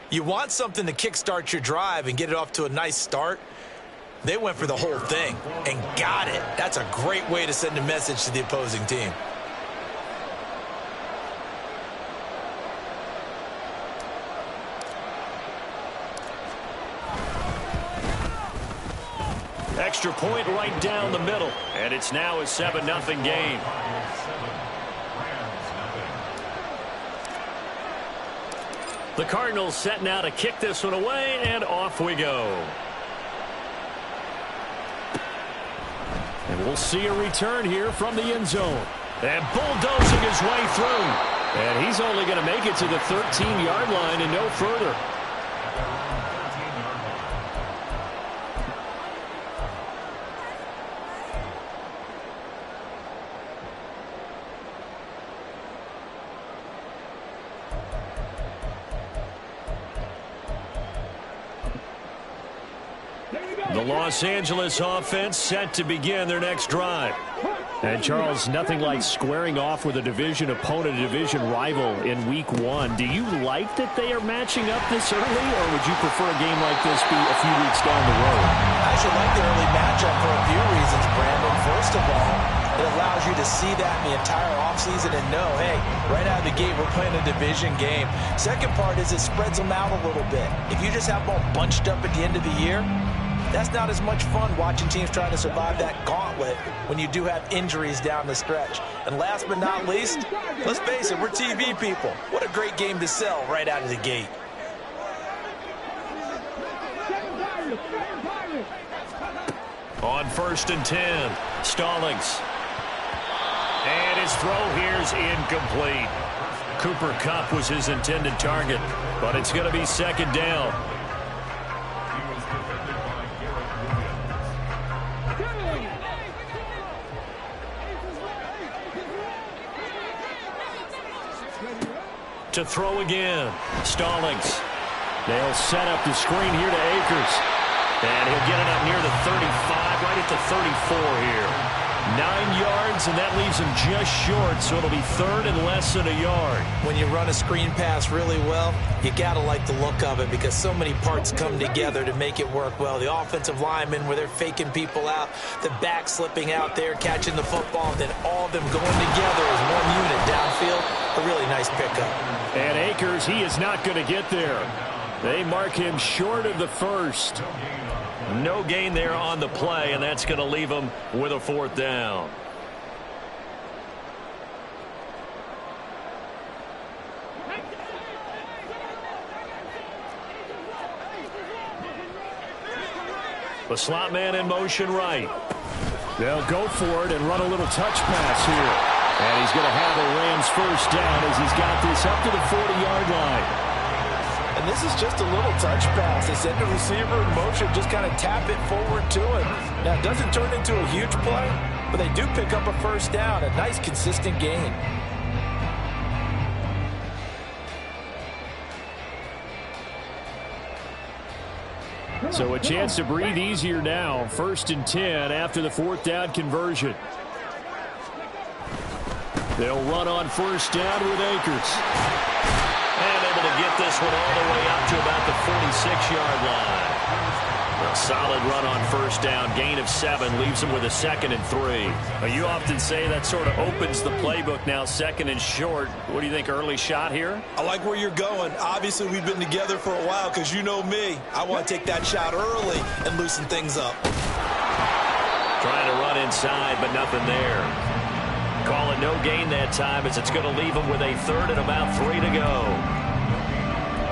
You want something to kickstart your drive and get it off to a nice start. They went for the whole thing and got it. That's a great way to send a message to the opposing team. Extra point right down the middle. And it's now a 7-0 game. The Cardinals set now to kick this one away, and off we go. And we'll see a return here from the end zone. And bulldozing his way through. And he's only going to make it to the 13-yard line and no further. The Los Angeles offense set to begin their next drive. And, Charles, nothing like squaring off with a division opponent, a division rival in Week 1. Do you like that they are matching up this early, or would you prefer a game like this be a few weeks down the road? I should like the early matchup for a few reasons, Brandon. First of all, it allows you to see that in the entire offseason and know, hey, right out of the gate, we're playing a division game. Second part is it spreads them out a little bit. If you just have them all bunched up at the end of the year, that's not as much fun watching teams try to survive that gauntlet when you do have injuries down the stretch. And last but not least, let's face it, we're TV people. What a great game to sell right out of the gate. On 1st and 10, Stallings. And his throw here's incomplete. Cooper Kupp was his intended target, but it's going to be second down. To throw again, Stallings. They'll set up the screen here to Akers. And he'll get it up near the 35, right at the 34 here. 9 yards, and that leaves him just short, so it'll be third and less than a yard. When you run a screen pass really well, you got to like the look of it because so many parts come together to make it work well. The offensive linemen, where they're faking people out, the back slipping out there, catching the football, then all of them going together as one unit downfield. A really nice pickup. And Akers, he is not going to get there. They mark him short of the first. No gain there on the play, and that's going to leave him with a fourth down. The slot man in motion right. They'll go for it and run a little touch pass here. And he's going to have a Rams first down as he's got this up to the 40-yard line. And this is just a little touch pass. They send the receiver in motion, just kind of tap it forward to him. Now, it doesn't turn into a huge play, but they do pick up a first down. A nice, consistent gain. So a chance to breathe easier now. 1st and 10 after the 4th down conversion. They'll run on 1st down with Akers. And able to get this one all the way up to about the 46-yard line. A solid run on 1st down. Gain of 7 leaves him with a 2nd and 3. Now, you often say that sort of opens the playbook now, 2nd and short. What do you think, early shot here? I like where you're going. Obviously, we've been together for a while because you know me. I want to take that shot early and loosen things up. Trying to run inside, but nothing there. Call it no gain that time as it's going to leave him with a 3rd and about 3 to go.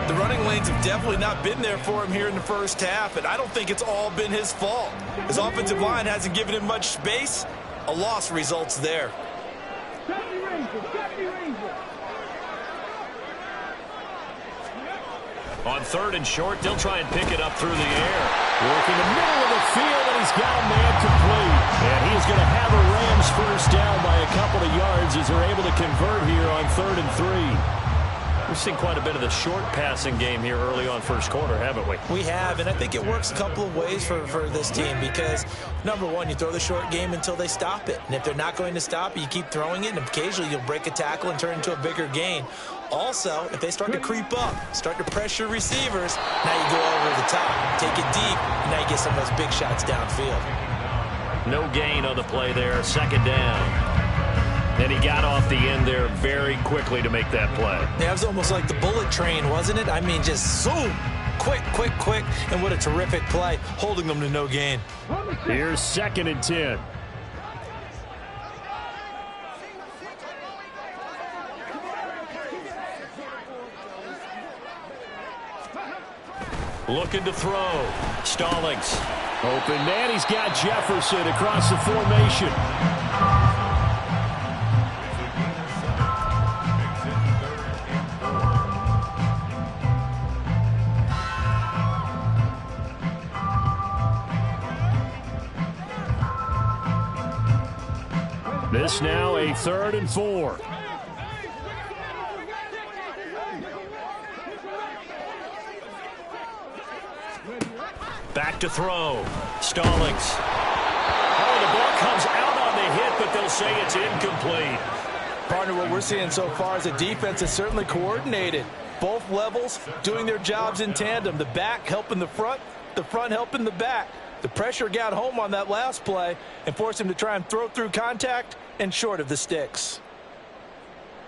The running lanes have definitely not been there for him here in the first half, and I don't think it's all been his fault. His offensive line hasn't given him much space. A loss results there. On 3rd and short, they'll try and pick it up through the air. Working the middle of the field, and he's got a man complete. And he's going to have a Rams first down by a couple of yards as they're able to convert here on 3rd and 3. We've seen quite a bit of the short passing game here early on first quarter, haven't we? We have, and I think it works a couple of ways for this team because, number one, you throw the short game until they stop it. And if they're not going to stop it, you keep throwing it, and occasionally you'll break a tackle and turn it into a bigger gain. Also, if they start to creep up, start to pressure receivers, now you go over the top, take it deep, and now you get some of those big shots downfield. No gain on the play there, second down. And he got off the end there very quickly to make that play. Yeah, it was almost like the bullet train, wasn't it? I mean, just zoom, quick, quick, quick, and what a terrific play, holding them to no gain. Here's 2nd and 10. Looking to throw. Stallings. Open man. He's got Jefferson across the formation. This now a 3rd and 4. Back to throw. Stallings. Oh, the ball comes out on the hit, but they'll say it's incomplete. Partner, what we're seeing so far is a defense that's certainly coordinated. Both levels doing their jobs in tandem. The back helping the front helping the back. The pressure got home on that last play and forced him to try and throw through contact and short of the sticks.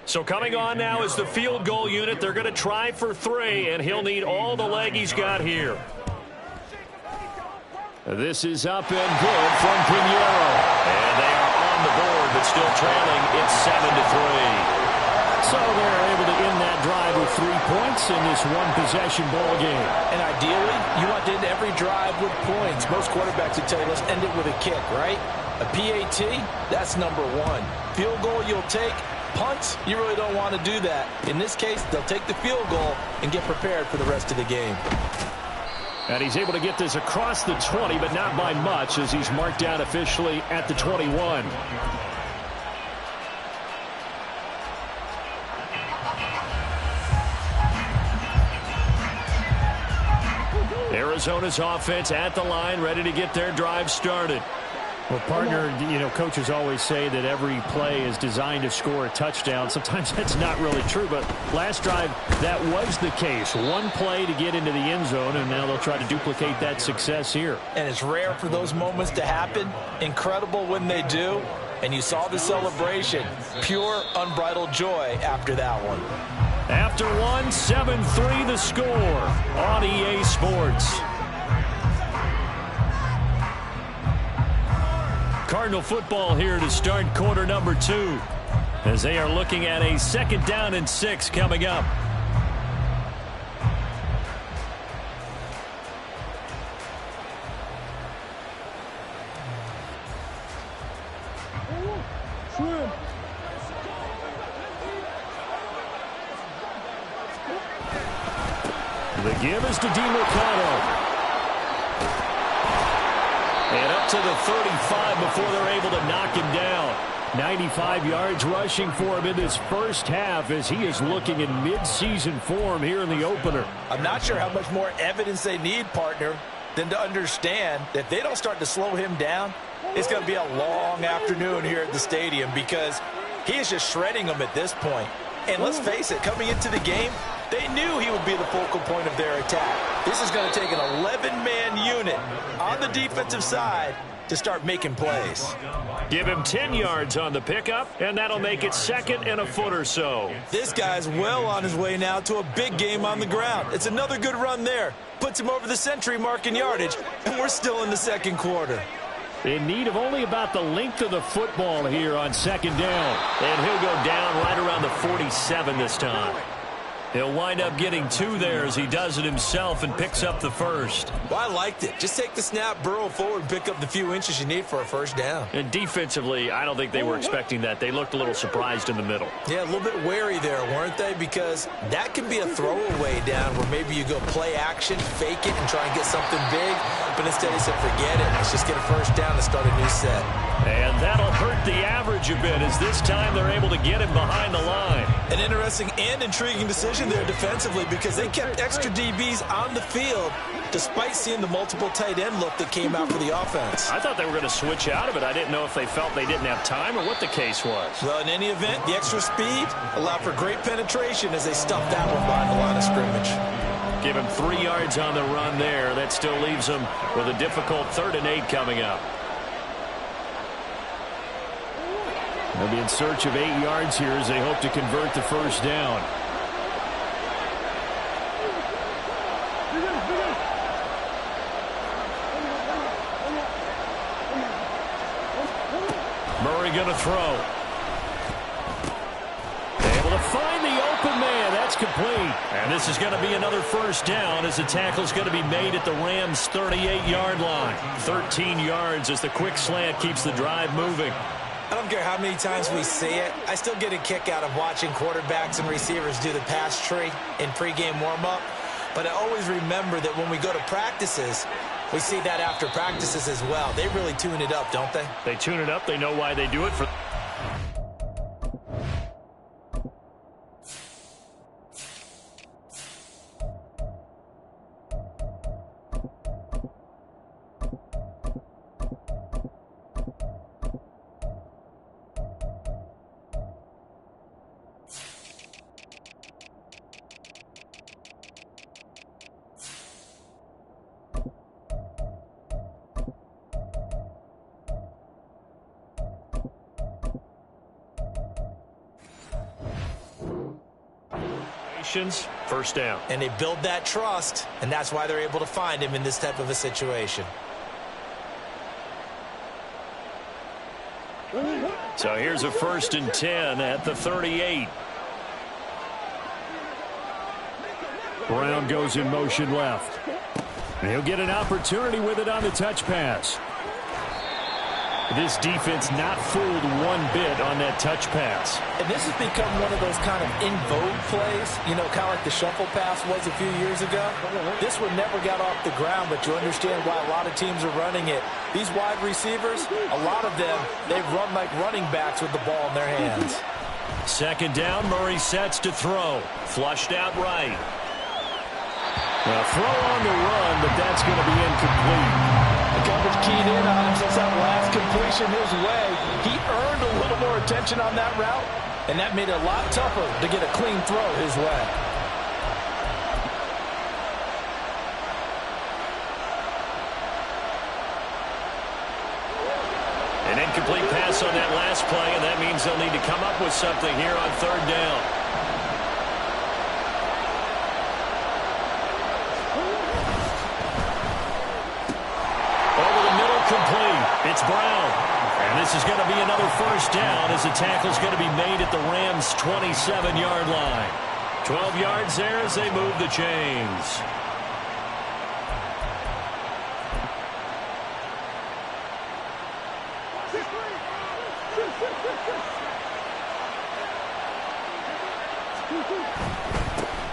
So coming on now is the field goal unit. They're going to try for 3, and he'll need all the leg he's got here. This is up and good from Pinheiro. And they are on the board, but still trailing. It's 7-3. So they're able to end that drive with 3 points in this one-possession ball game. And ideally, you want to end every drive with points. Most quarterbacks would tell you, let's end it with a kick, right? A PAT, that's number 1. Field goal you'll take. Punts, you really don't want to do that. In this case, they'll take the field goal and get prepared for the rest of the game. And he's able to get this across the 20, but not by much, as he's marked down officially at the 21. Arizona's offense at the line, ready to get their drive started. Well, partner, you know, coaches always say that every play is designed to score a touchdown. Sometimes that's not really true, but last drive, that was the case. One play to get into the end zone, and now they'll try to duplicate that success here. And it's rare for those moments to happen. Incredible when they do. And you saw the celebration. Pure, unbridled joy after that one. After one, 7-3 the score on EA Sports. Cardinal football here to start quarter number 2, as they are looking at a 2nd down and 6 coming up. The give is to DiMercado. And up to the 35 before they're able to knock him down. 95 yards rushing for him in this first half as he is looking in mid-season form here in the opener. I'm not sure how much more evidence they need, partner, than to understand that if they don't start to slow him down, it's going to be a long afternoon here at the stadium because he is just shredding them at this point. And let's face it, coming into the game, they knew he would be the focal point of their attack. This is going to take an 11-man unit on the defensive side to start making plays. Give him 10 yards on the pickup, and that'll make it 2nd and a foot or so. This guy's well on his way now to a big game on the ground. It's another good run there. Puts him over the century mark in yardage, and we're still in the 2nd quarter. In need of only about the length of the football here on 2nd down. And he'll go down right around the 47 this time. He'll wind up getting 2 there as he does it himself and picks up the first. Well, I liked it. Just take the snap, burrow forward, pick up the few inches you need for a first down. And defensively, I don't think they were expecting that. They looked a little surprised in the middle. Yeah, a little bit wary there, weren't they? Because that can be a throwaway down where maybe you go play action, fake it, and try and get something big. But instead he said, forget it. Let's just get a first down and start a new set. And that'll hurt the average a bit as this time they're able to get him behind the line. An interesting and intriguing decision there defensively because they kept extra DBs on the field despite seeing the multiple tight end look that came out for the offense. I thought they were going to switch out of it. I didn't know if they felt they didn't have time or what the case was. Well, in any event, the extra speed allowed for great penetration as they stuffed that one behind the line of scrimmage. Give him 3 yards on the run there. That still leaves them with a difficult 3rd and 8 coming up. They'll be in search of 8 yards here as they hope to convert the first down. Murray going to throw. Able to find the open man. That's complete. And this is going to be another first down as the tackle's going to be made at the Rams' 38-yard line. 13 yards as the quick slant keeps the drive moving. I don't care how many times we see it. I still get a kick out of watching quarterbacks and receivers do the pass tree in pregame warm-up. But I always remember that when we go to practices, we see that after practices as well. They really tune it up, don't they? They tune it up. They know why they do it. First down. And they build that trust, and that's why they're able to find him in this type of a situation. So here's a 1st and 10 at the 38. Brown goes in motion left. And he'll get an opportunity with it on the touch pass. This defense not fooled one bit on that touch pass. And this has become one of those kind of in vogue plays, you know, kind of like the shuffle pass was a few years ago. This one never got off the ground, but you understand why a lot of teams are running it. These wide receivers, a lot of them, they run like running backs with the ball in their hands. 2nd down, Murray sets to throw. Flushed out right. A throw on the run, but that's going to be incomplete. The coverage keyed in on him since that last completion his way. He earned a little more attention on that route, and that made it a lot tougher to get a clean throw his way. An incomplete pass on that last play, and that means they'll need to come up with something here on 3rd down. Complete. It's Brown. And this is going to be another first down as the tackle's going to be made at the Rams' 27-yard line. 12 yards there as they move the chains.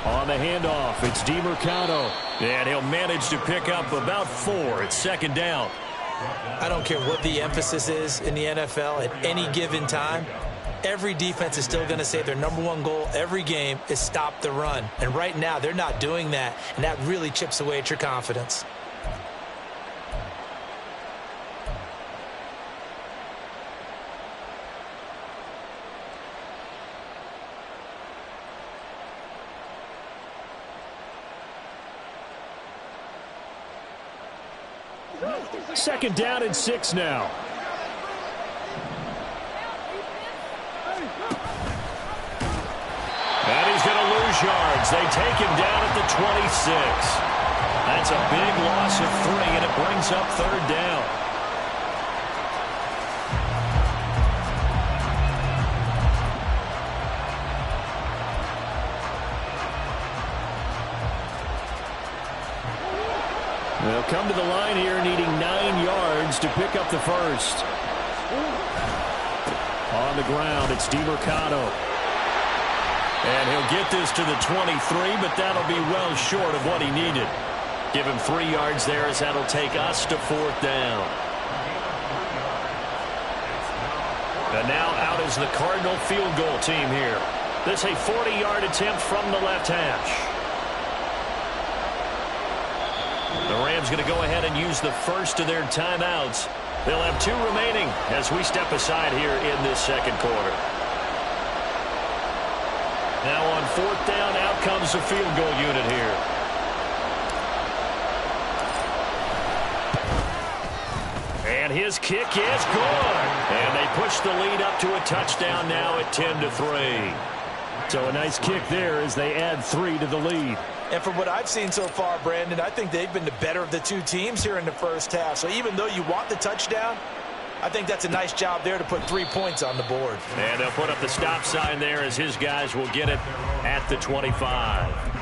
On the handoff, it's DeMercado. And he'll manage to pick up about 4 at 2nd down. I don't care what the emphasis is in the NFL at any given time. Every defense is still going to say their #1 goal every game is stop the run. And right now, they're not doing that, and that really chips away at your confidence. Second down and 6 now. And he's going to lose yards. They take him down at the 26. That's a big loss of 3, and it brings up 3rd down. They'll come to the line here needing 9 yards to pick up the first. On the ground, it's DeMercado. And he'll get this to the 23, but that'll be well short of what he needed. Give him 3 yards there as that'll take us to 4th down. now out is the Cardinal field goal team here. This a 40-yard attempt from the left hash. The Rams going to go ahead and use the first of their timeouts. They'll have 2 remaining as we step aside here in this second quarter. Now on 4th down, out comes the field goal unit here. And his kick is good. And they push the lead up to a touchdown now at 10-3. So a nice kick there as they add 3 to the lead. And from what I've seen so far, Brandon, I think they've been the better of the 2 teams here in the first half. So even though you want the touchdown, I think that's a nice job there to put 3 points on the board. And they'll put up the stop sign there as his guys will get it at the 25.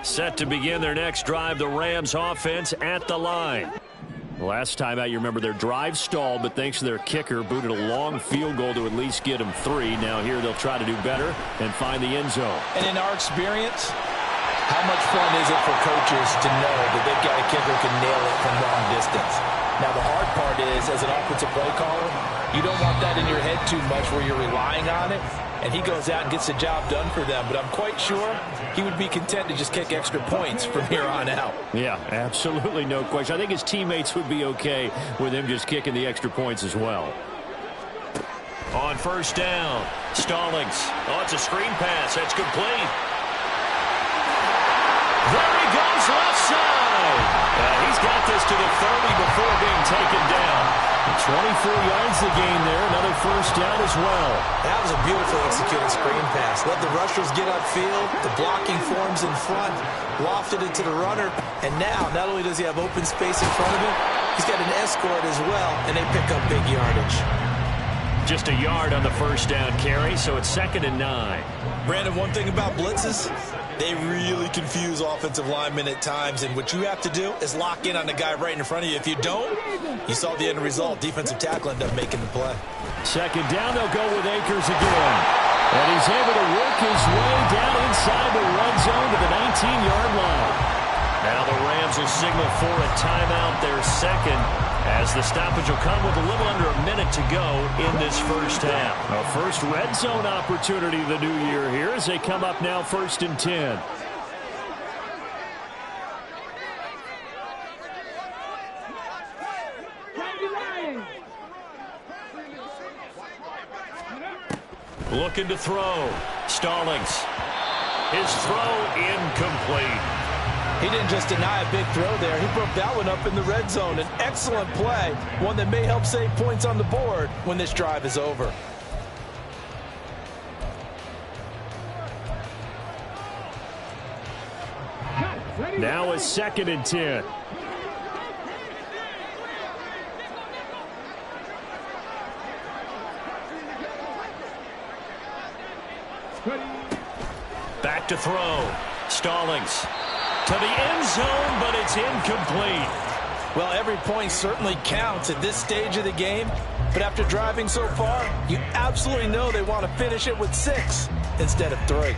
Set to begin their next drive, the Rams offense at the line. Last time out, you remember their drive stalled, but thanks to their kicker, booted a long field goal to at least get them 3. Now here they'll try to do better and find the end zone. And in our experience, how much fun is it for coaches to know that they've got a kicker who can nail it from long distance? Now the hard part is, as an offensive play caller, you don't want that in your head too much where you're relying on it. And he goes out and gets the job done for them. But I'm quite sure he would be content to just kick extra points from here on out. Yeah, absolutely no question. I think his teammates would be okay with him just kicking the extra points as well. On 1st down, Stallings. Oh, it's a screen pass. That's complete. There he goes, left side. He's got this to the 30 before being taken down. 24 yards the gain there. Another 1st down as well. That was a beautifully executed screen pass. Let the rushers get upfield. The blocking forms in front. Lofted it to the runner. And now, not only does he have open space in front of him, he's got an escort as well. And they pick up big yardage. Just a yard on the 1st down carry, so it's 2nd and 9. Brandon, one thing about blitzes, they really confuse offensive linemen at times, and what you have to do is lock in on the guy right in front of you. If you don't, you saw the end result. Defensive tackle ended up making the play. 2nd down, they'll go with Akers again. And he's able to work his way down inside the red zone to the 19-yard line. Now the Rams will signal for a timeout, their 2nd, as the stoppage will come with a little under a minute to go in this first half. A first red zone opportunity of the new year here as they come up now 1st and 10. Looking to throw. Stallings. His throw incomplete. He didn't just deny a big throw there. He broke that one up in the red zone. An excellent play, one that may help save points on the board when this drive is over. Now a 2nd and 10. Back to throw. Stallings. To the end zone, but it's incomplete. Well, every point certainly counts at this stage of the game. But after driving so far, you absolutely know they want to finish it with 6 instead of 3.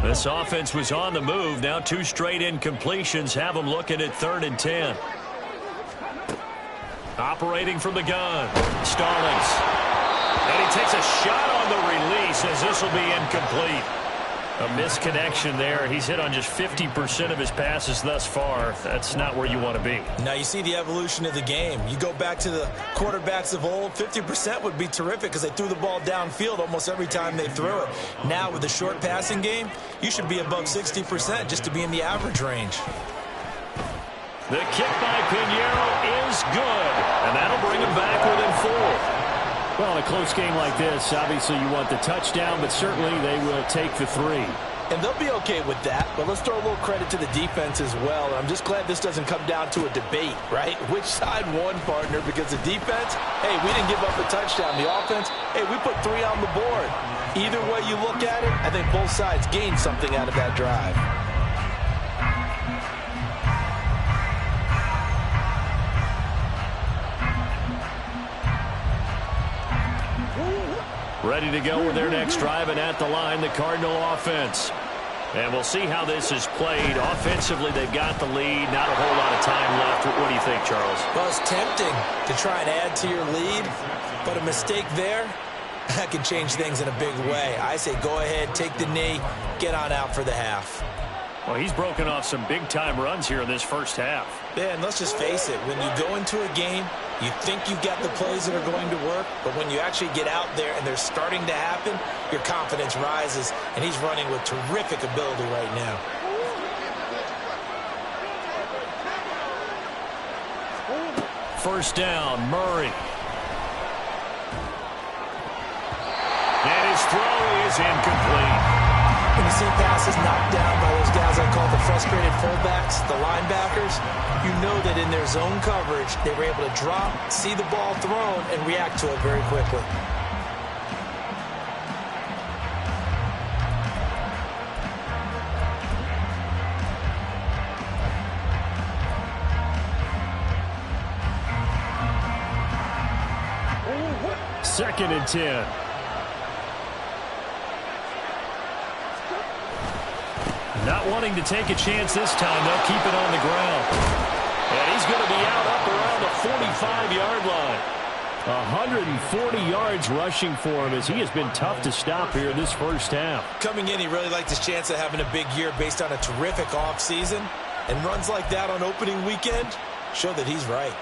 This offense was on the move. Now 2 straight incompletions have them looking at 3rd and 10. Operating from the gun. Stallings. And he takes a shot on the release as this will be incomplete. A misconnection there. He's hit on just 50% of his passes thus far. That's not where you want to be. Now you see the evolution of the game. You go back to the quarterbacks of old, 50% would be terrific because they threw the ball downfield almost every time they threw it. Now with the short passing game, you should be above 60% just to be in the average range. The kick by Pinheiro is good, and that'll bring him back within 4. Well, in a close game like this, obviously you want the touchdown, but certainly they will take the 3. And they'll be okay with that, but let's throw a little credit to the defense as well. And I'm just glad this doesn't come down to a debate, right? Which side won, partner? Because the defense, hey, we didn't give up a touchdown. The offense, hey, we put 3 on the board. Either way you look at it, I think both sides gained something out of that drive. Ready to go with their next drive, and at the line, the Cardinal offense. And we'll see how this is played. Offensively, they've got the lead. Not a whole lot of time left. What do you think, Charles? Well, it's tempting to try and add to your lead, but a mistake there, that can change things in a big way. I say go ahead, take the knee, get on out for the half. Well, he's broken off some big-time runs here in this first half. Yeah, and let's just face it. When you go into a game, you think you've got the plays that are going to work, but when you actually get out there and they're starting to happen, your confidence rises, and he's running with terrific ability right now. First down, Murray. And his throw is incomplete. When you see passes knocked down by those guys I call the frustrated fullbacks, the linebackers, you know that in their zone coverage, they were able to drop, see the ball thrown, and react to it very quickly. Second and 10. Not wanting to take a chance this time. They'll keep it on the ground. And he's going to be out up around the 45-yard line. 140 yards rushing for him as he has been tough to stop here in this first half. Coming in, he really liked his chance of having a big year based on a terrific offseason. And runs like that on opening weekend show that he's right.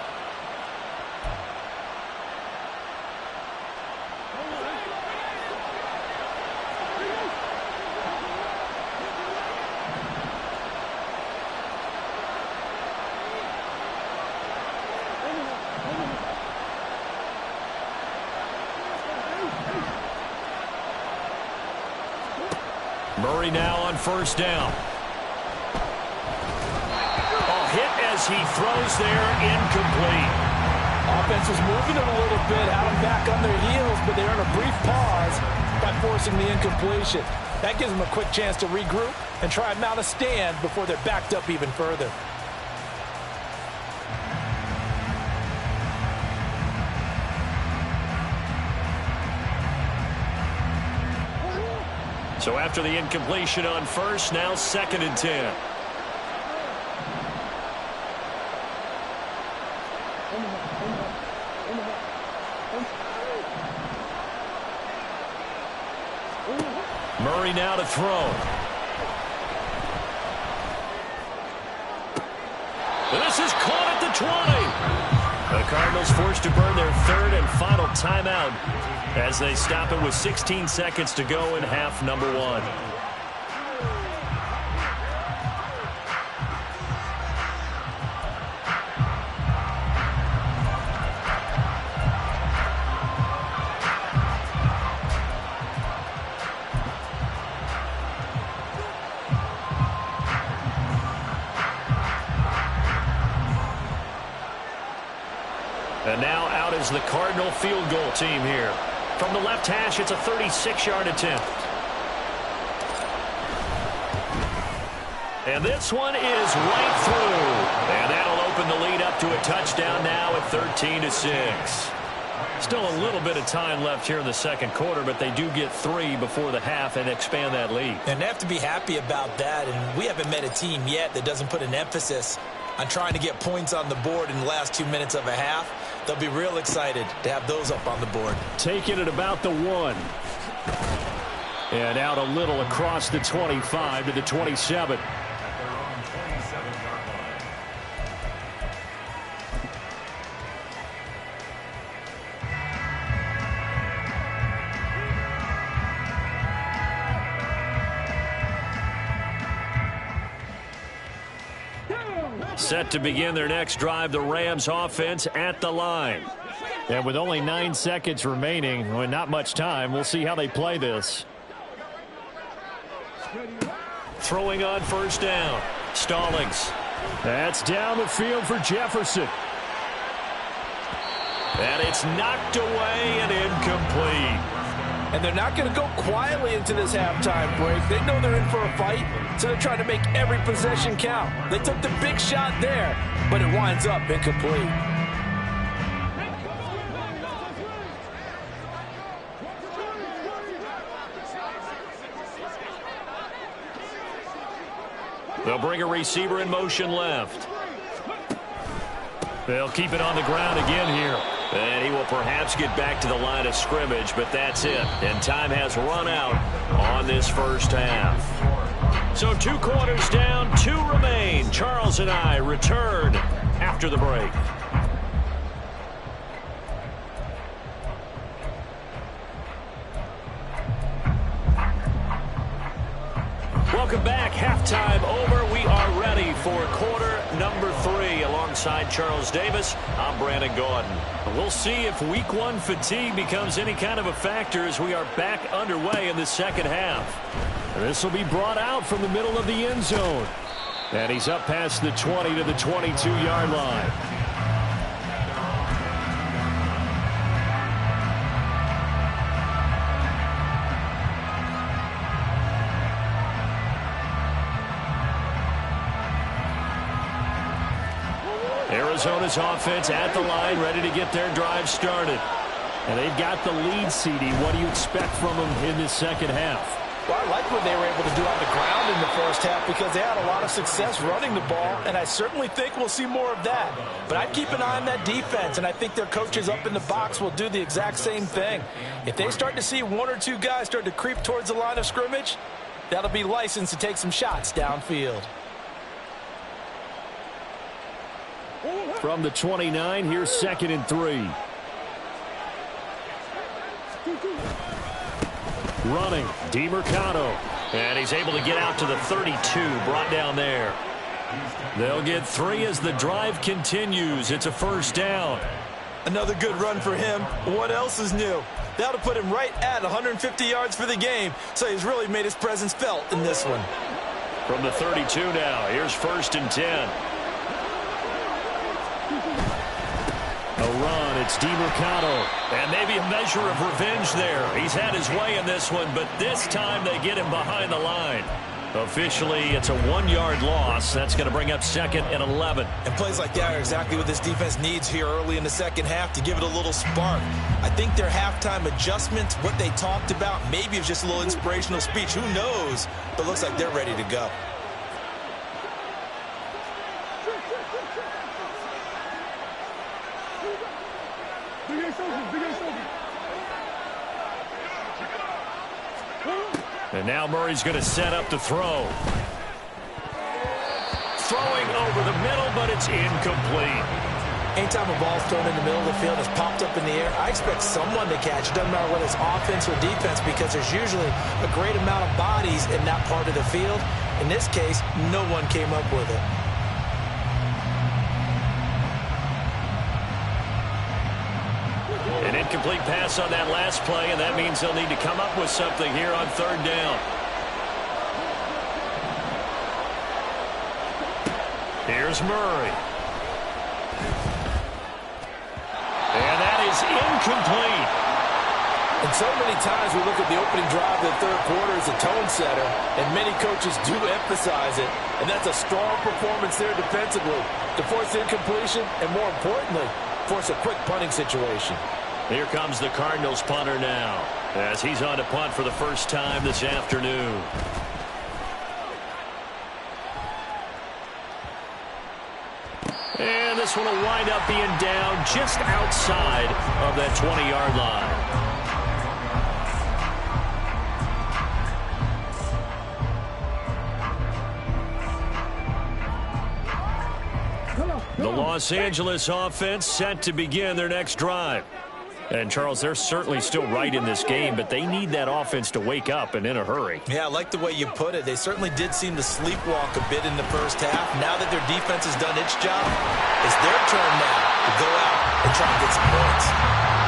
Murray now on first down. A hit as he throws there, incomplete. Offense was moving it a little bit, had them back on their heels, but they earn a brief pause by forcing the incompletion. That gives them a quick chance to regroup and try and mount a stand before they're backed up even further. So after the incompletion on first, now second and 10. Murray now to throw. And this is caught at the 20. The Cardinals forced to burn their third and final timeout as they stop it with 16 seconds to go in half number 1. And now out is the Cardinal field goal team here. From the left hash, it's a 36-yard attempt. And this one is right through. And that'll open the lead up to a touchdown now at 13-6. Still a little bit of time left here in the second quarter, but they do get 3 before the half and expand that lead. And they have to be happy about that. And we haven't met a team yet that doesn't put an emphasis on trying to get points on the board in the last 2 minutes of a half. They'll be real excited to have those up on the board. Taking it about the 1. And out a little across the 25 to the 27. Set to begin their next drive, the Rams offense at the line. And with only 9 seconds remaining, well, not much time, we'll see how they play this. Throwing on first down. Stallings. That's down the field for Jefferson. And it's knocked away and incomplete. And they're not going to go quietly into this halftime break. They know they're in for a fight, so they're trying to make every possession count. They took the big shot there, but it winds up incomplete. They'll bring a receiver in motion left. They'll keep it on the ground again here. And he will perhaps get back to the line of scrimmage, but that's it. And time has run out on this first half. So 2 quarters down, 2 remain. Charles and I return after the break. Welcome back. Halftime over. We are ready for quarter number 3. Alongside Charles Davis, I'm Brandon Gordon. We'll see if week 1 fatigue becomes any kind of a factor as we are back underway in the second half. This will be brought out from the middle of the end zone. And he's up past the 20 to the 22-yard line. Arizona's offense at the line, ready to get their drive started. And they've got the lead, CD. What do you expect from them in this second half? Well, I like what they were able to do on the ground in the first half because they had a lot of success running the ball, and I certainly think we'll see more of that. But I'd keep an eye on that defense, and I think their coaches up in the box will do the exact same thing. If they start to see 1 or 2 guys start to creep towards the line of scrimmage, that'll be licensed to take some shots downfield. From the 29, here's 2nd and 3. Running, DeMercado. And he's able to get out to the 32, brought down there. They'll get 3 as the drive continues. It's a first down. Another good run for him. What else is new? That'll put him right at 150 yards for the game, so he's really made his presence felt in this one. From the 32 now, here's 1st and 10. A run, it's DeMercado. And maybe a measure of revenge there. He's had his way in this one, but this time they get him behind the line. Officially, it's a 1-yard loss. That's going to bring up 2nd and 11. And plays like that are exactly what this defense needs here early in the second half to give it a little spark. I think their halftime adjustments, what they talked about, maybe it's just a little inspirational speech. Who knows? But looks like they're ready to go. And now Murray's going to set up to throw. Throwing over the middle, but it's incomplete. Anytime a ball's thrown in the middle of the field and is popped up in the air, I expect someone to catch. It doesn't matter whether it's offense or defense because there's usually a great amount of bodies in that part of the field. In this case, no one came up with it. An incomplete pass on that last play, and that means they'll need to come up with something here on 3rd down. Here's Murray. And that is incomplete. And so many times we look at the opening drive of the 3rd quarter as a tone setter, and many coaches do emphasize it. And that's a strong performance there defensively to force incompletion and, more importantly, force a quick punting situation. Here comes the Cardinals punter now as he's on to punt for the first time this afternoon. And this one will wind up being down just outside of that 20-yard line. The Los Angeles offense set to begin their next drive. And, Charles, they're certainly still right in this game, but they need that offense to wake up and in a hurry. Yeah, I like the way you put it. They certainly did seem to sleepwalk a bit in the first half. Now that their defense has done its job, it's their turn now to go out and try to get some points.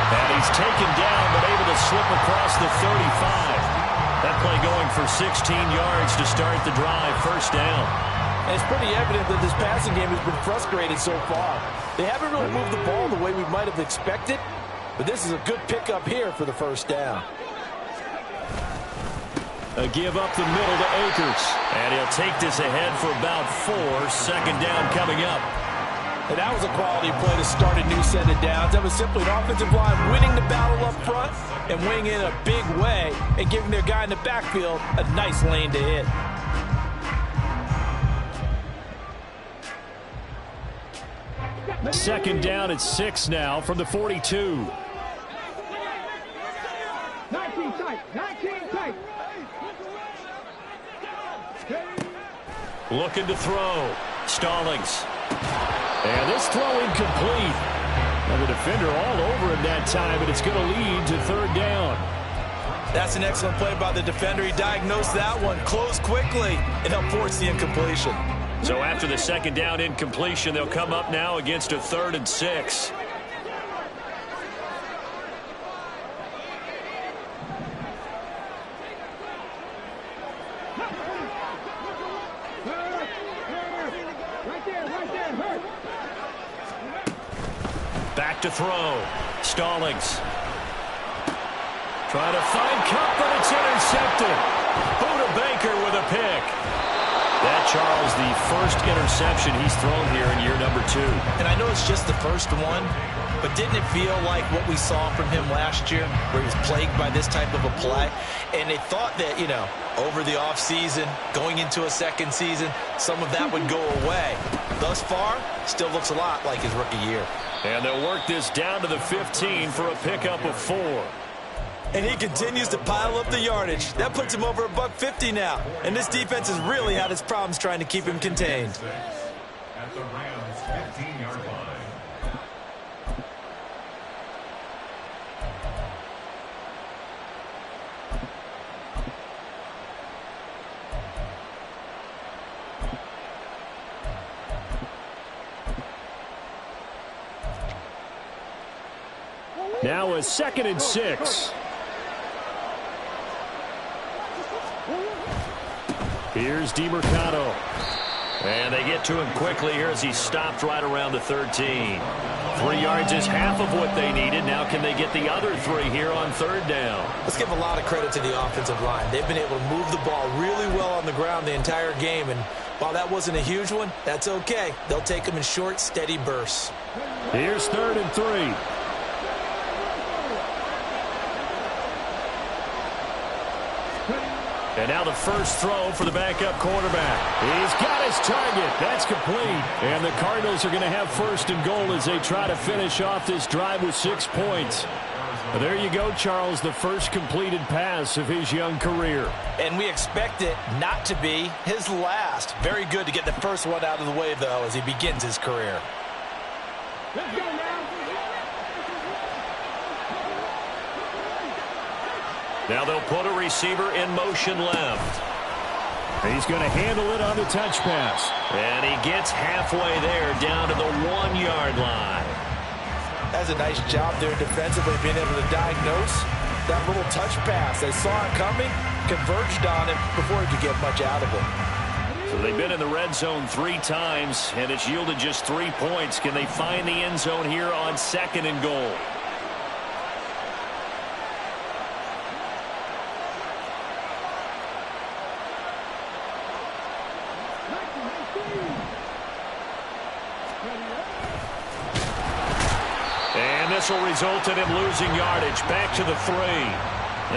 And he's taken down but able to slip across the 35. That play going for 16 yards to start the drive. First down. And it's pretty evident that this passing game has been frustrated so far. They haven't really moved the ball the way we might have expected, but this is a good pickup here for the first down. A give up the middle to Akers. And he'll take this ahead for about 4. Second down coming up. And that was a quality play to start a new set of downs. That was simply an offensive line winning the battle up front and winning in a big way and giving their guy in the backfield a nice lane to hit. Second down at 6 now from the 42. 19 tight. 19 tight. Looking to throw. Stallings. And this throw incomplete. And the defender all over him that time, and it's going to lead to third down. That's an excellent play by the defender. He diagnosed that one, closed quickly, and helped force the incompletion. So after the second down incompletion, they'll come up now against a 3rd and 6. Back to throw. Stallings. Trying to find Cup, but it's intercepted. Buda Baker with a pick. That, Charles, the first interception he's thrown here in year number 2. And I know it's just the first one, but didn't it feel like what we saw from him last year, where he was plagued by this type of a play? And they thought that, you know, over the offseason, going into a second season, some of that would go away. Thus far, still looks a lot like his rookie year. And they'll work this down to the 15 for a pickup of 4. And he continues to pile up the yardage. That puts him over $150 now. And this defense has really had its problems trying to keep him contained. At the Rams' 15-yard line. Now a 2nd and 6. Here's DeMercado. And they get to him quickly here as he stopped right around the 13. 3 yards is half of what they needed. Now can they get the other 3 here on third down? Let's give a lot of credit to the offensive line. They've been able to move the ball really well on the ground the entire game. And while that wasn't a huge one, that's okay. They'll take them in short, steady bursts. Here's 3rd and 3. And now the first throw for the backup quarterback. He's got his target. That's complete. And the Cardinals are going to have 1st and goal as they try to finish off this drive with 6 points. There you go, Charles, the first completed pass of his young career. And we expect it not to be his last. Very good to get the first one out of the way, though, as he begins his career. Let's go now. Now they'll put a receiver in motion left. He's going to handle it on the touch pass. And he gets halfway there down to the 1-yard line. That's a nice job there defensively, being able to diagnose that little touch pass. They saw it coming, converged on it before he could get much out of it. So they've been in the red zone 3 times, and it's yielded just 3 points. Can they find the end zone here on 2nd and goal? And this will result in him losing yardage. Back to the 3.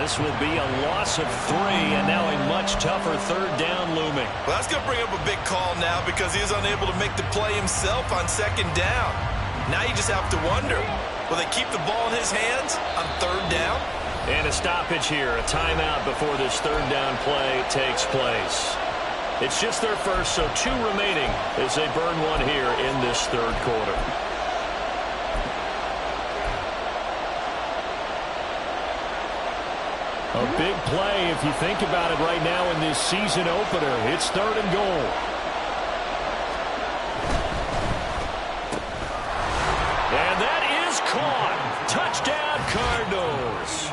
This will be a loss of 3, and now a much tougher third down looming. Well, that's going to bring up a big call now because he is unable to make the play himself on 2nd down. Now you just have to wonder, will they keep the ball in his hands on 3rd down? And a stoppage here, a timeout before this third down play takes place. It's just their first, so 2 remaining as they burn one here in this third quarter. A big play if you think about it right now in this season opener. It's 3rd and goal. And that is caught. Touchdown, Cardinals.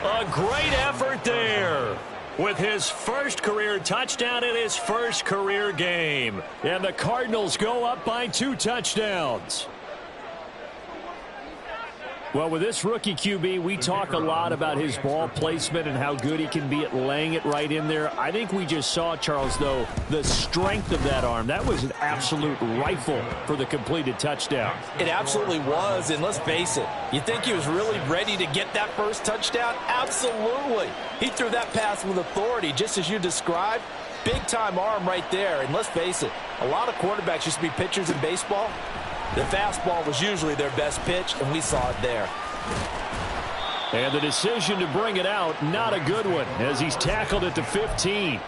A great effort there. with his first career touchdown in his first career game. And the Cardinals go up by 2 touchdowns. Well, with this rookie QB, we talk a lot about his ball placement and how good he can be at laying it right in there. I think we just saw, Charles, though, the strength of that arm. That was an absolute rifle for the completed touchdown. It absolutely was, and let's face it, you think he was really ready to get that first touchdown? Absolutely. He threw that pass with authority, just as you described. Big-time arm right there, and let's face it, a lot of quarterbacks used to be pitchers in baseball. The fastball was usually their best pitch, and we saw it there. And the decision to bring it out, not a good one, as he's tackled at the 15.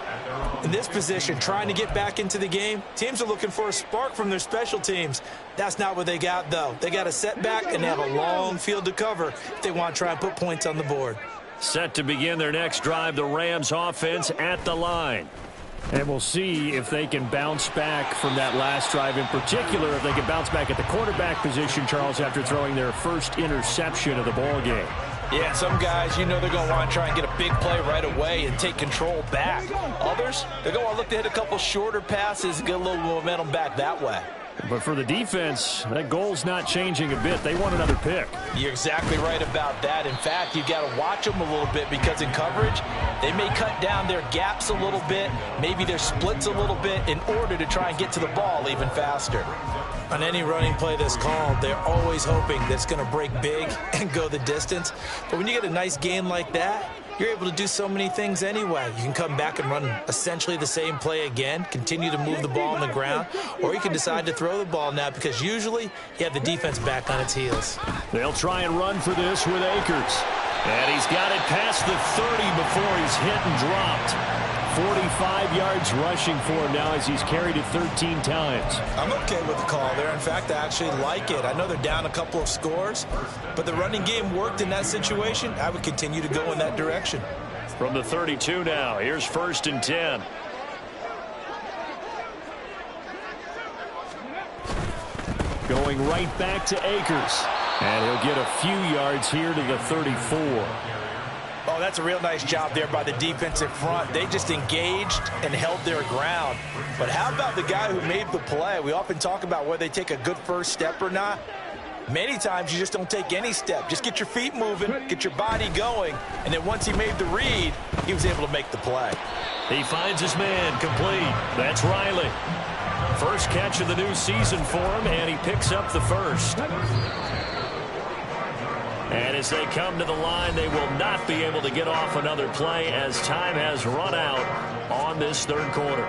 In this position, trying to get back into the game, teams are looking for a spark from their special teams. That's not what they got, though. They got a setback, and they have a long field to cover if they want to try and put points on the board. Set to begin their next drive, the Rams offense at the line. And we'll see if they can bounce back from that last drive, in particular if they can bounce back at the quarterback position, Charles, after throwing their first interception of the ball game. Yeah, some guys, you know they're going to want to try and get a big play right away and take control back. Others, they're going to look to hit a couple shorter passes and get a little momentum back that way. But for the defense, that goal's not changing a bit. They want another pick. You're exactly right about that. In fact, you've got to watch them a little bit because in coverage, they may cut down their gaps a little bit, maybe their splits a little bit in order to try and get to the ball even faster. On any running play that's called, they're always hoping that it's going to break big and go the distance. But when you get a nice game like that, you're able to do so many things anyway. You can come back and run essentially the same play again, continue to move the ball on the ground, or you can decide to throw the ball now because usually you have the defense back on its heels. They'll try and run for this with Akers. And he's got it past the 30 before he's hit and dropped. 45 yards rushing for him now as he's carried it 13 times. I'm okay with the call there. In fact, I actually like it. I know they're down a couple of scores, but the running game worked in that situation. I would continue to go in that direction. From the 32 now, here's 1st and 10. Going right back to Akers. And he'll get a few yards here to the 34. Oh, that's a real nice job there by the defensive front. They just engaged and held their ground. But how about the guy who made the play? We often talk about whether they take a good first step or not. Many times you just don't take any step. Just get your feet moving, get your body going, and then once he made the read, he was able to make the play. He finds his man complete. That's Riley. First catch of the new season for him, and he picks up the first. And as they come to the line, they will not be able to get off another play as time has run out on this third quarter.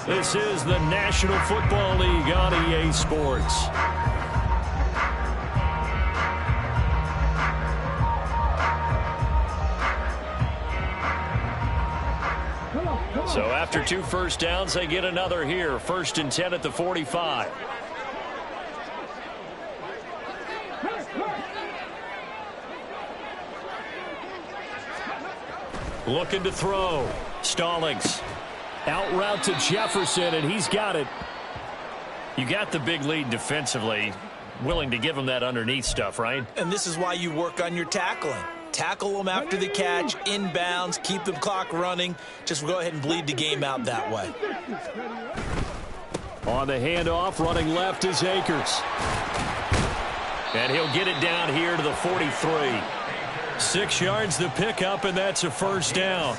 This is the National Football League on EA Sports. So after 2 first downs, they get another here. 1st and 10 at the 45. Looking to throw. Stallings. Out route to Jefferson, and he's got it. You got the big lead defensively. Willing to give him that underneath stuff, right? And this is why you work on your tackling. Tackle them after the catch, inbounds, keep the clock running. Just go ahead and bleed the game out that way. On the handoff, running left is Akers. And he'll get it down here to the 43. 6 yards the pickup, and that's a first down.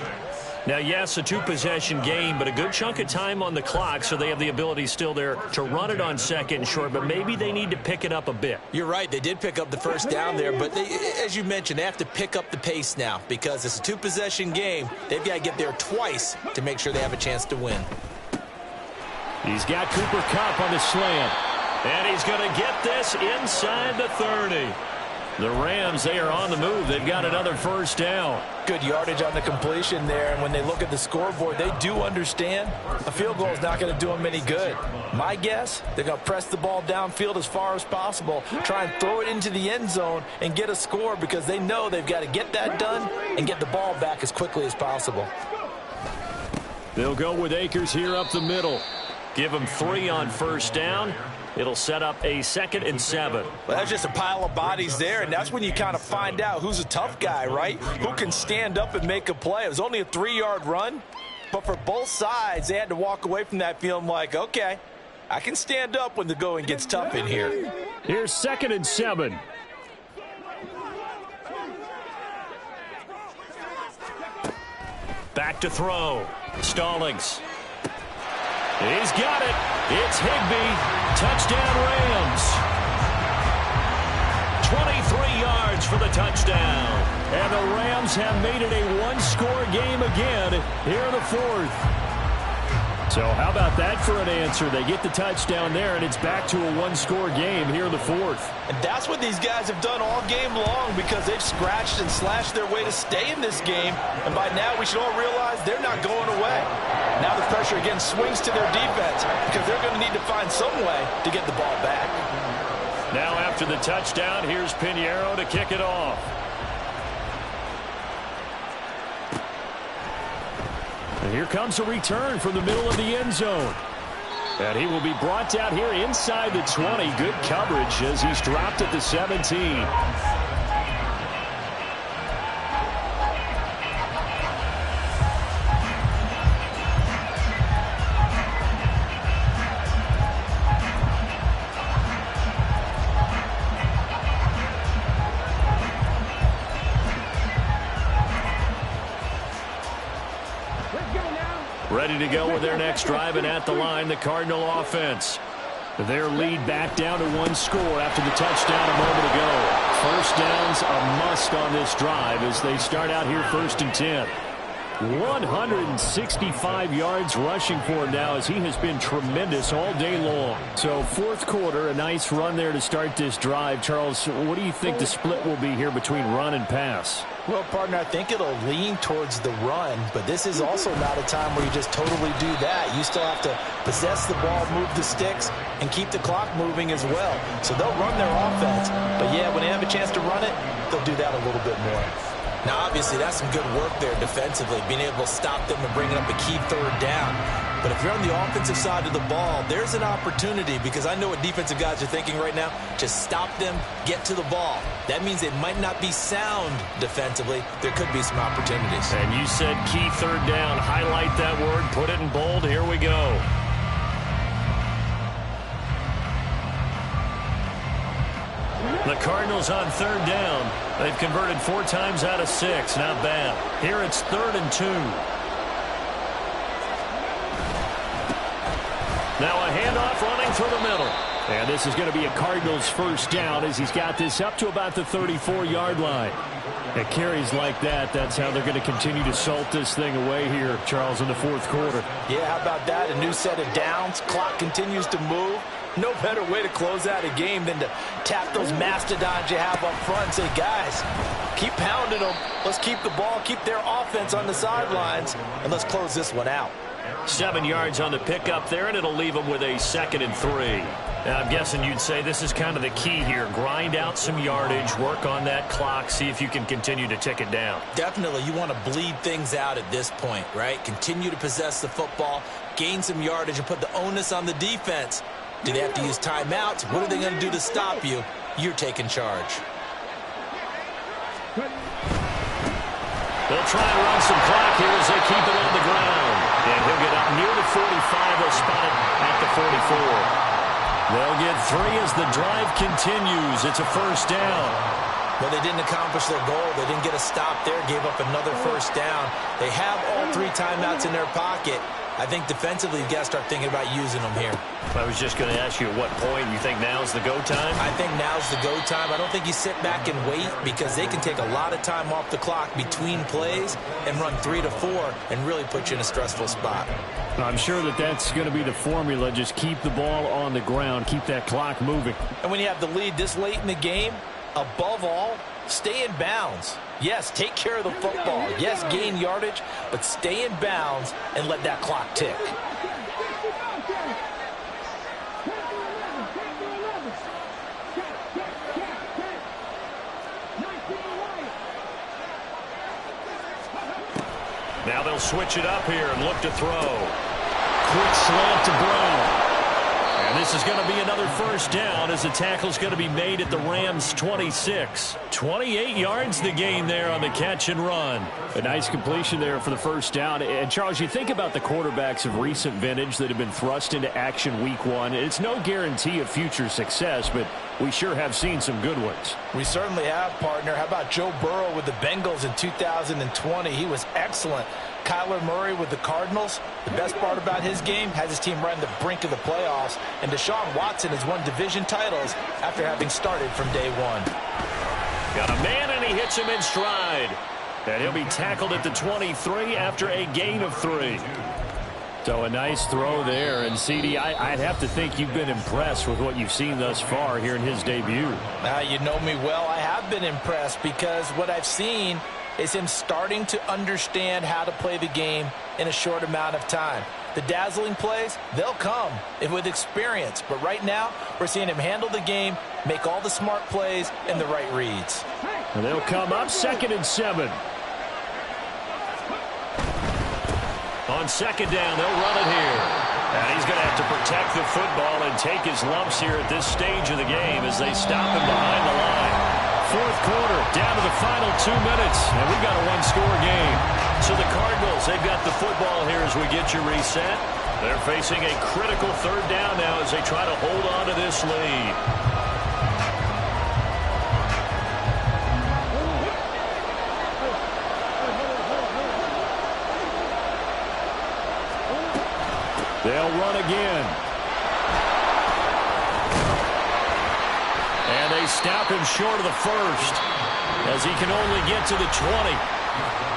Now, yes, a 2-possession game, but a good chunk of time on the clock, so they have the ability still there to run it on 2nd and short, but maybe they need to pick it up a bit. You're right. They did pick up the first down there, but as you mentioned, they have to pick up the pace now because it's a 2-possession game. They've got to get there twice to make sure they have a chance to win. He's got Cooper Kupp on the slant, and he's going to get this inside the 30. The Rams, they are on the move. They've got another first down. Good yardage on the completion there, and when they look at the scoreboard, they do understand a field goal is not going to do them any good. My guess, they're going to press the ball downfield as far as possible, try and throw it into the end zone and get a score because they know they've got to get that done and get the ball back as quickly as possible. They'll go with Akers here up the middle. Give him 3 on first down. It'll set up a 2nd and 7. Well, that's just a pile of bodies there, and that's when you kind of find out who's a tough guy, right? Who can stand up and make a play. It was only a 3-yard run, but for both sides, they had to walk away from that feeling like, okay, I can stand up when the going gets tough in here. Here's 2nd and 7. Back to throw. Stallings. He's got it. It's Higbee. Touchdown Rams. 23 yards for the touchdown. And the Rams have made it a one-score game again here in the 4th. So how about that for an answer? They get the touchdown there, and it's back to a one-score game here in the 4th. And that's what these guys have done all game long because they've scratched and slashed their way to stay in this game. And by now, we should all realize they're not going away. Now the pressure again swings to their defense because they're going to need to find some way to get the ball back. Now after the touchdown, here's Pinheiro to kick it off. And here comes a return from the middle of the end zone. And he will be brought down here inside the 20. Good coverage as he's dropped at the 17. Ready to go with their next drive, and at the line, the Cardinal offense. Their lead back down to 1 score after the touchdown a moment ago. First down's a must on this drive as they start out here 1st and 10. 165 yards rushing for him now as he has been tremendous all day long. So 4th quarter, a nice run there to start this drive. Charles, what do you think the split will be here between run and pass? Well, partner, I think it'll lean towards the run, but this is also not a time where you just totally do that. You still have to possess the ball, move the sticks, and keep the clock moving as well. So they'll run their offense, but yeah, when they have a chance to run it, they'll do that a little bit more. Now, obviously, that's some good work there defensively, being able to stop them and bringing up a key 3rd down. But if you're on the offensive side of the ball, there's an opportunity because I know what defensive guys are thinking right now. Just stop them, get to the ball. That means it might not be sound defensively. There could be some opportunities. And you said key 3rd down. Highlight that word, put it in bold. Here we go. The Cardinals on 3rd down. They've converted 4 times out of 6. Not bad. Here it's 3rd and 2. Now a handoff running through the middle. And this is going to be a Cardinals first down as he's got this up to about the 34-yard line. At carries like that, that's how they're going to continue to salt this thing away here, Charles, in the 4th quarter. Yeah, how about that? A new set of downs. Clock continues to move. No better way to close out a game than to tap those mastodons you have up front and say, guys, keep pounding them. Let's keep the ball, keep their offense on the sidelines, and let's close this one out. 7 yards on the pickup there, and it'll leave them with a 2nd and 3. Now, I'm guessing you'd say this is kind of the key here. Grind out some yardage, work on that clock, see if you can continue to tick it down. Definitely, you want to bleed things out at this point, right? Continue to possess the football, gain some yardage, and put the onus on the defense. Do they have to use timeouts? What are they going to do to stop you? You're taking charge. They'll try and run some clock here as they keep it on the ground. And he'll get up near the 45. They'll spot it at the 44. They'll get 3 as the drive continues. It's a first down. Well, they didn't accomplish their goal. They didn't get a stop there, gave up another first down. They have all 3 timeouts in their pocket. I think defensively, you've got to start thinking about using them here. I was just going to ask you at what point you think now's the go time? I think now's the go time. I don't think you sit back and wait because they can take a lot of time off the clock between plays and run 3 to 4 and really put you in a stressful spot. I'm sure that that's going to be the formula. Just keep the ball on the ground. Keep that clock moving. And when you have the lead this late in the game, above all, stay in bounds. Yes, take care of the football. Yes, gain yardage, but stay in bounds and let that clock tick. Now they'll switch it up here and look to throw. Quick slant to Brown. And this is going to be another first down as the tackle's going to be made at the Rams' 26. 28 yards the gain there on the catch and run. A nice completion there for the first down. And, Charles, you think about the quarterbacks of recent vintage that have been thrust into action week one. It's no guarantee of future success, but we sure have seen some good ones. We certainly have, partner. How about Joe Burrow with the Bengals in 2020? He was excellent. Kyler Murray with the Cardinals. The best part about his game, has his team right on the brink of the playoffs. And Deshaun Watson has won division titles after having started from day one. Got a man, and he hits him in stride. And he'll be tackled at the 23 after a gain of 3. So a nice throw there. And, CD, I'd have to think you've been impressed with what you've seen thus far here in his debut. You know me well. I have been impressed because what I've seen is him starting to understand how to play the game in a short amount of time. The dazzling plays, they'll come with experience. But right now, we're seeing him handle the game, make all the smart plays, and the right reads. And they'll come up 2nd and 7. On 2nd down, they'll run it here. And he's going to have to protect the football and take his lumps here at this stage of the game as they stop him behind the line. 4th quarter, down to the final 2 minutes, and we've got a one-score game. So the Cardinals, they've got the football here as we get you reset. They're facing a critical 3rd down now as they try to hold on to this lead. They'll run again. And they stop him short of the 1st as he can only get to the 20.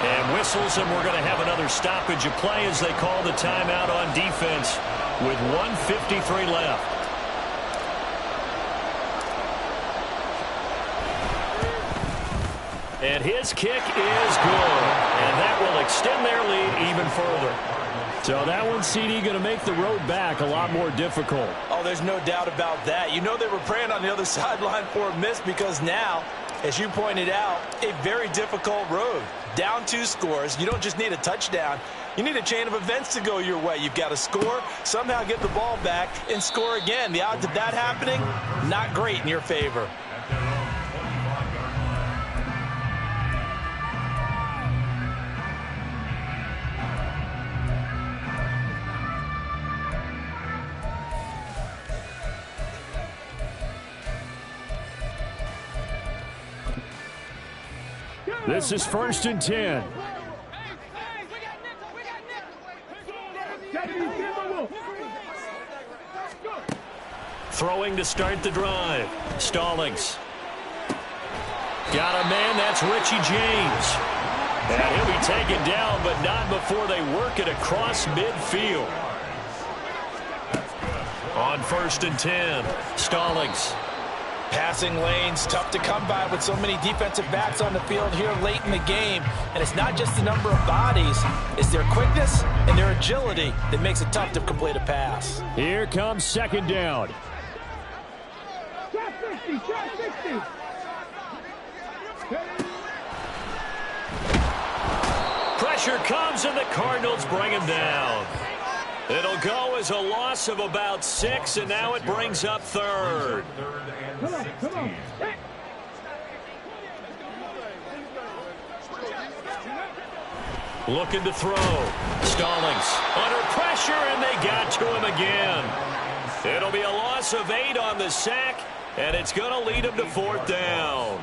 And whistles, and we're going to have another stoppage of play as they call the timeout on defense with 1:53 left. And his kick is good. And that will extend their lead even further. So that one, CD, going to make the road back a lot more difficult. Oh, there's no doubt about that. You know they were praying on the other sideline for a miss because now, as you pointed out, a very difficult road. Down 2 scores. You don't just need a touchdown. You need a chain of events to go your way. You've got to score, somehow get the ball back, and score again. The odds of that happening, not great in your favor. This is 1st and 10. Throwing to start the drive. Stallings. Got a man, that's Richie James. And he'll be taken down, but not before they work it across midfield. On 1st and 10, Stallings. Passing lanes, tough to come by with so many defensive backs on the field here late in the game. And it's not just the number of bodies, it's their quickness and their agility that makes it tough to complete a pass. Here comes 2nd down. Shot 60, shot 60. Pressure comes, and the Cardinals bring him down. It'll go as a loss of about 6, and now it brings up 3rd. Come on, come on. Looking to throw. Stallings under pressure, and they got to him again. It'll be a loss of 8 on the sack, and it's going to lead him to 4th down.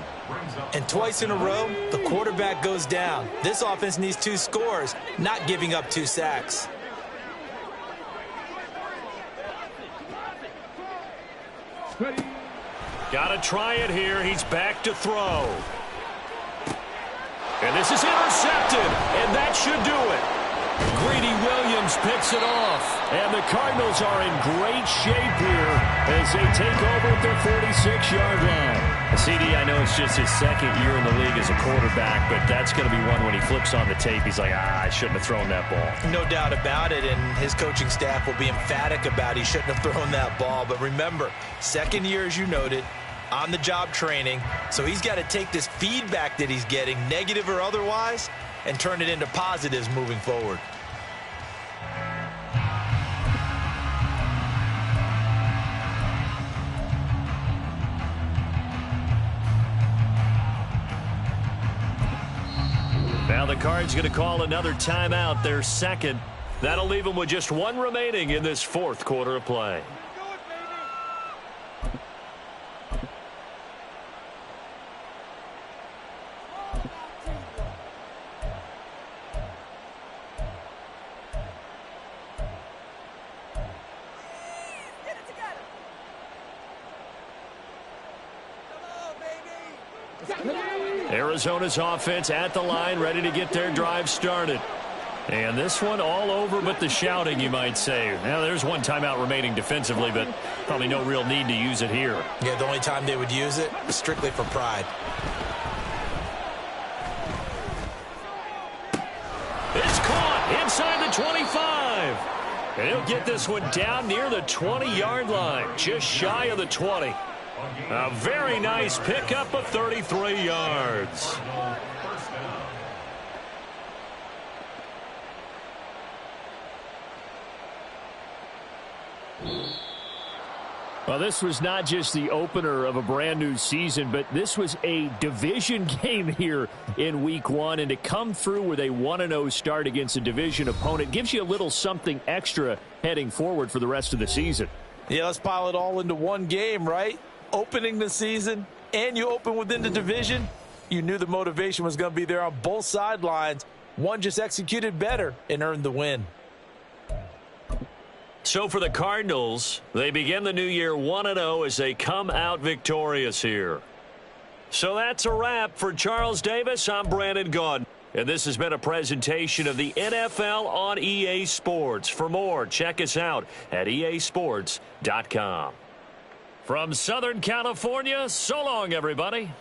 And twice in a row, the quarterback goes down. This offense needs 2 scores, not giving up 2 sacks. Got to try it here. He's back to throw. And this is intercepted, and that should do it. Greedy Williams picks it off. And the Cardinals are in great shape here as they take over at their 46-yard line. CD, I know it's just his 2nd year in the league as a quarterback, but that's going to be one when he flips on the tape. He's like, I shouldn't have thrown that ball. No doubt about it, and his coaching staff will be emphatic about he shouldn't have thrown that ball. But remember, 2nd year, as you noted, on-the-job training. So he's got to take this feedback that he's getting, negative or otherwise, and turn it into positives moving forward. Now the Cards going to call another timeout, their second. That'll leave them with just one remaining in this fourth quarter of play. Arizona's offense at the line, ready to get their drive started. And this one all over but the shouting, you might say. Now, there's one timeout remaining defensively, but probably no real need to use it here. Yeah, the only time they would use it is strictly for pride. It's caught inside the 25. And he'll get this one down near the 20-yard line, just shy of the 20. A very nice pickup of 33 yards. Well, this was not just the opener of a brand new season, but this was a division game here in week one. And to come through with a 1-0 start against a division opponent gives you a little something extra heading forward for the rest of the season. Yeah, let's pile it all into one game, right? Opening the season, and you open within the division. You knew the motivation was going to be there on both sidelines. One just executed better and earned the win. So for the Cardinals, they begin the new year 1-0 as they come out victorious here. So that's a wrap. For Charles Davis, I'm Brandon Gaudin. And this has been a presentation of the NFL on EA Sports. For more, check us out at easports.com. From Southern California, so long, everybody.